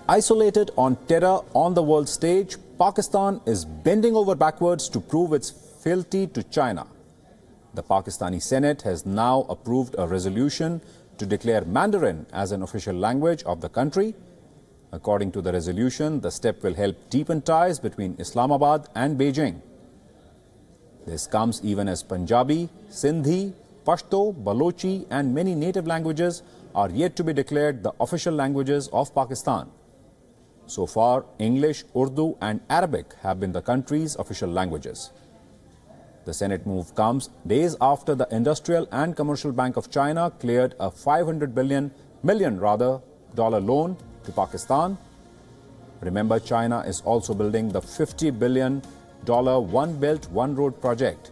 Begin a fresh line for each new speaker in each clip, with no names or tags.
Isolated on terror on the world stage, Pakistan is bending over backwards to prove its fealty to China. The Pakistani Senate has now approved a resolution to declare Mandarin as an official language of the country. According to the resolution, the step will help deepen ties between Islamabad and Beijing. This comes even as Punjabi, Sindhi, Pashto, Balochi and many native languages are yet to be declared the official languages of Pakistan. So far, English, Urdu and Arabic have been the country's official languages. The Senate move comes days after the Industrial and Commercial Bank of China cleared a $500 million loan to Pakistan. Remember, China is also building the $50 billion One Belt, One Road project.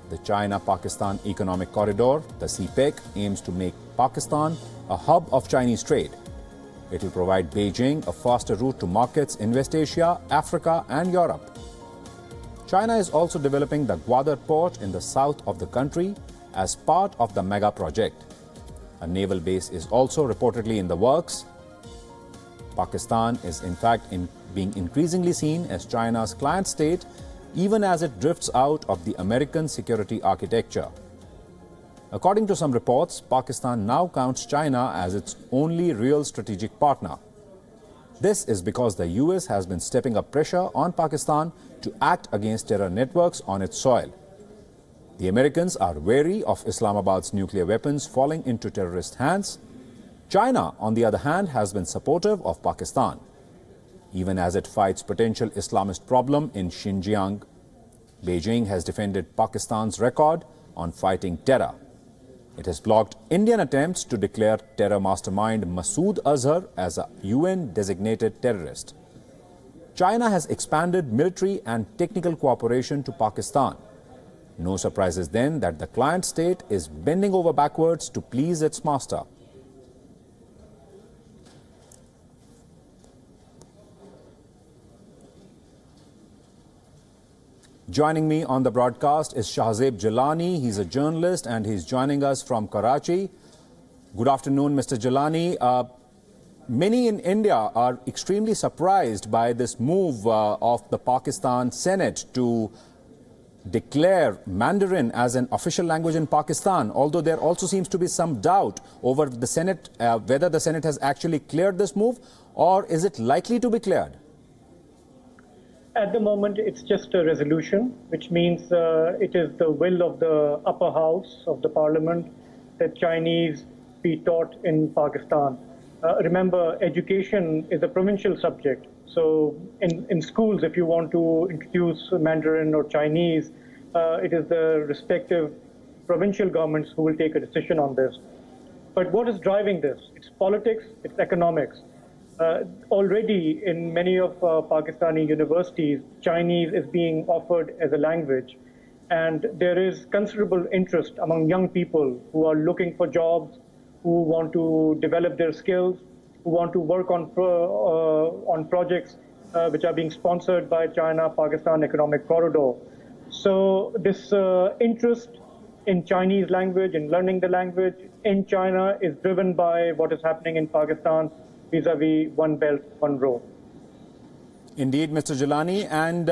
The China-Pakistan Economic Corridor, the CPEC, aims to make Pakistan a hub of Chinese trade. It will provide Beijing a faster route to markets in West Asia, Africa and Europe. China is also developing the Gwadar port in the south of the country as part of the mega project. A naval base is also reportedly in the works. Pakistan is in fact being increasingly seen as China's client state, even as it drifts out of the American security architecture. According to some reports, Pakistan now counts China as its only real strategic partner. This is because the US has been stepping up pressure on Pakistan to act against terror networks on its soil. The Americans are wary of Islamabad's nuclear weapons falling into terrorist hands. China, on the other hand, has been supportive of Pakistan, even as it fights potential Islamist problem in Xinjiang. Beijing has defended Pakistan's record on fighting terror. It has blocked Indian attempts to declare terror mastermind Masood Azhar as a UN-designated terrorist. China has expanded military and technical cooperation to Pakistan. No surprises then that the client state is bending over backwards to please its master. Joining me on the broadcast is Shahzeb Jilani. He's a journalist and he's joining us from Karachi. Good afternoon, Mr. Jilani. Many in India are extremely surprised by this move of the Pakistan Senate to declare Mandarin as an official language in Pakistan, although there also seems to be some doubt over the Senate, whether the Senate has actually cleared this move or is it likely to be cleared?
At the moment, it's just a resolution, which means it is the will of the upper house of the parliament that Chinese be taught in Pakistan. Remember, education is a provincial subject. So in schools, if you want to introduce Mandarin or Chinese, it is the respective provincial governments who will take a decision on this. But what is driving this? It's politics, it's economics. Already in many of Pakistani universities, Chinese is being offered as a language. And there is considerable interest among young people who are looking for jobs, who want to develop their skills, who want to work on projects which are being sponsored by China-Pakistan Economic Corridor. So this interest in Chinese language, in learning the language in China is driven by what is happening in Pakistan vis-a-vis One Belt, One Road.
Indeed, Mr. Jilani. And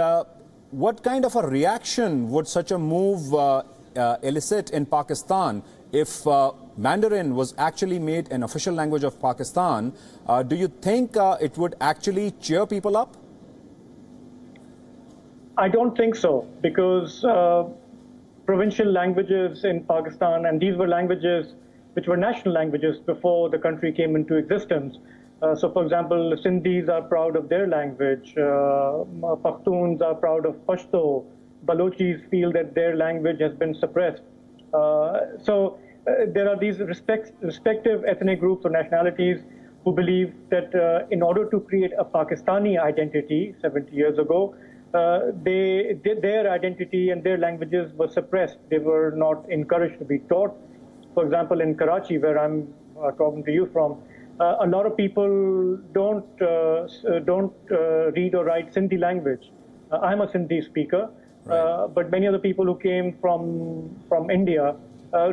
what kind of a reaction would such a move elicit in Pakistan if Mandarin was actually made an official language of Pakistan? Do you think it would actually cheer people up?
I don't think so, because provincial languages in Pakistan, and these were languages which were national languages before the country came into existence. So, for example, Sindhis are proud of their language, Pashtuns are proud of Pashto, Balochis feel that their language has been suppressed. So there are these respective ethnic groups or nationalities who believe that in order to create a Pakistani identity 70 years ago, their identity and their languages were suppressed. They were not encouraged to be taught. For example, in Karachi, where I'm talking to you from, a lot of people don't read or write Sindhi language. I'm a Sindhi speaker, right. But many of the people who came from India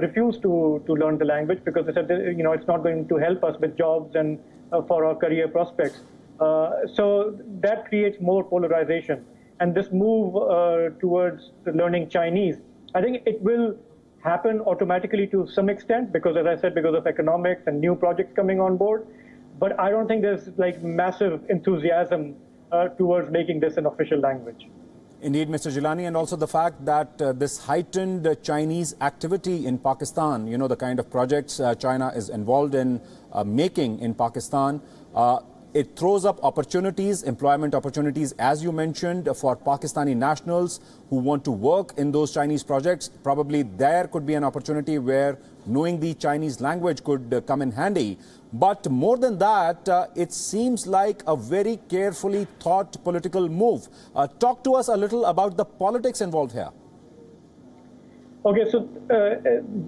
refused to learn the language because they said, you know, it's not going to help us with jobs and for our career prospects. So that creates more polarization. And this move towards learning Chinese, I think it will happen automatically to some extent because, as I said, because of economics and new projects coming on board. But I don't think there's like massive enthusiasm towards making this an official language.
Indeed, Mr. Jilani, and also the fact that this heightened Chinese activity in Pakistan, you know, the kind of projects China is involved in making in Pakistan, it throws up opportunities, employment opportunities, as you mentioned, for Pakistani nationals who want to work in those Chinese projects. Probably there could be an opportunity where knowing the Chinese language could come in handy. But more than that, it seems like a very carefully thought political move. Talk to us a little about the politics involved here.
Okay, so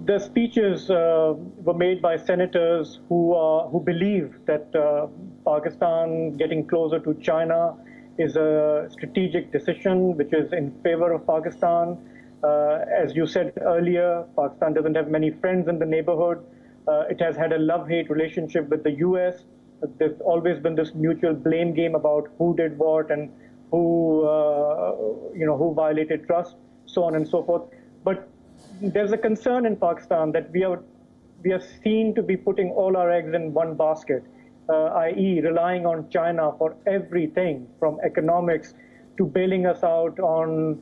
the speeches were made by senators who believe that Pakistan getting closer to China is a strategic decision which is in favor of Pakistan. As you said earlier, Pakistan doesn't have many friends in the neighborhood. It has had a love-hate relationship with the US. There's always been this mutual blame game about who did what and who, who violated trust, so on and so forth. But there's a concern in Pakistan that we are seen to be putting all our eggs in one basket, i.e. relying on China for everything from economics to bailing us out on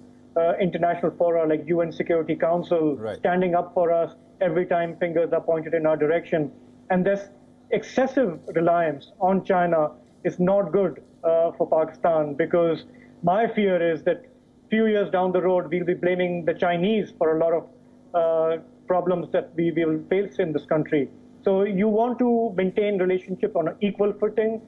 international fora like UN Security Council,
right,
standing up for us every time fingers are pointed in our direction. And this excessive reliance on China is not good for Pakistan, because my fear is that few years down the road, we'll be blaming the Chinese for a lot of problems that we will face in this country. So you want to maintain relationship on an equal footing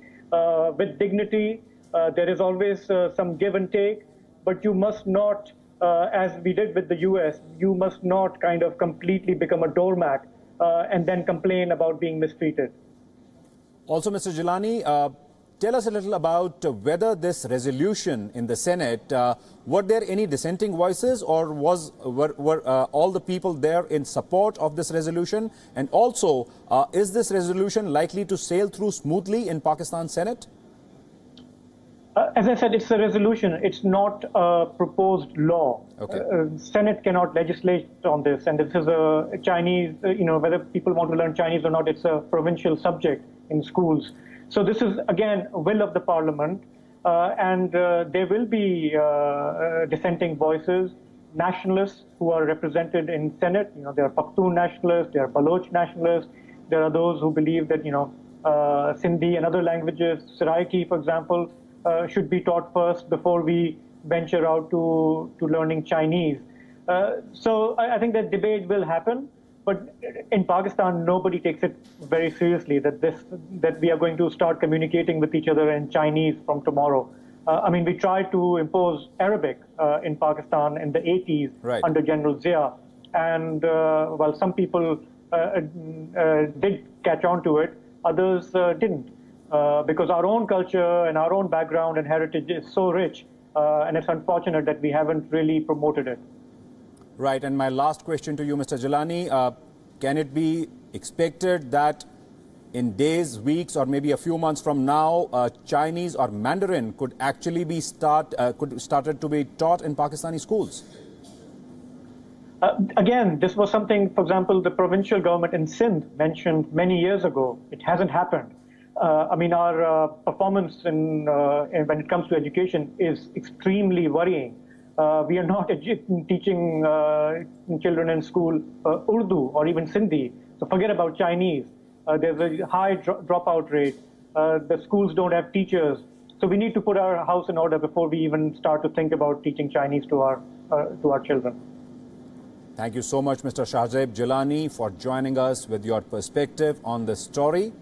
with dignity. There is always some give and take, but you must not, as we did with the US, you must not kind of completely become a doormat and then complain about being mistreated.
Also, Mr. Jilani, tell us a little about whether this resolution in the Senate, were there any dissenting voices, or were all the people there in support of this resolution? And also, is this resolution likely to sail through smoothly in Pakistan Senate?
As I said, it's a resolution. It's not a proposed law.
Okay.
Senate cannot legislate on this. And this is a Chinese, whether people want to learn Chinese or not, it's a provincial subject in schools. So this is, again, a will of the parliament. And there will be dissenting voices, nationalists who are represented in Senate. There are Pakhtun nationalists, there are Baloch nationalists. There are those who believe that, Sindhi and other languages, Saraiki, for example, should be taught first before we venture out to learning Chinese. So I think that debate will happen, but in Pakistan, nobody takes it very seriously that we are going to start communicating with each other in Chinese from tomorrow. We tried to impose Arabic in Pakistan in the 80s,
right,
under General Zia, and while some people did catch on to it, others didn't. Because our own culture and our own background and heritage is so rich, and it's unfortunate that we haven't really promoted it.
Right, and my last question to you, Mr. Jilani, can it be expected that in days, weeks, or maybe a few months from now, Chinese or Mandarin could actually be started to be taught in Pakistani schools?
Again, this was something, for example, the provincial government in Sindh mentioned many years ago. It hasn't happened. Our performance when it comes to education is extremely worrying. We are not teaching children in school Urdu or even Sindhi. So forget about Chinese. There's a high dropout rate. The schools don't have teachers. So we need to put our house in order before we even start to think about teaching Chinese to our children.
Thank you so much, Mr. Shahzaib Jilani, for joining us with your perspective on this story.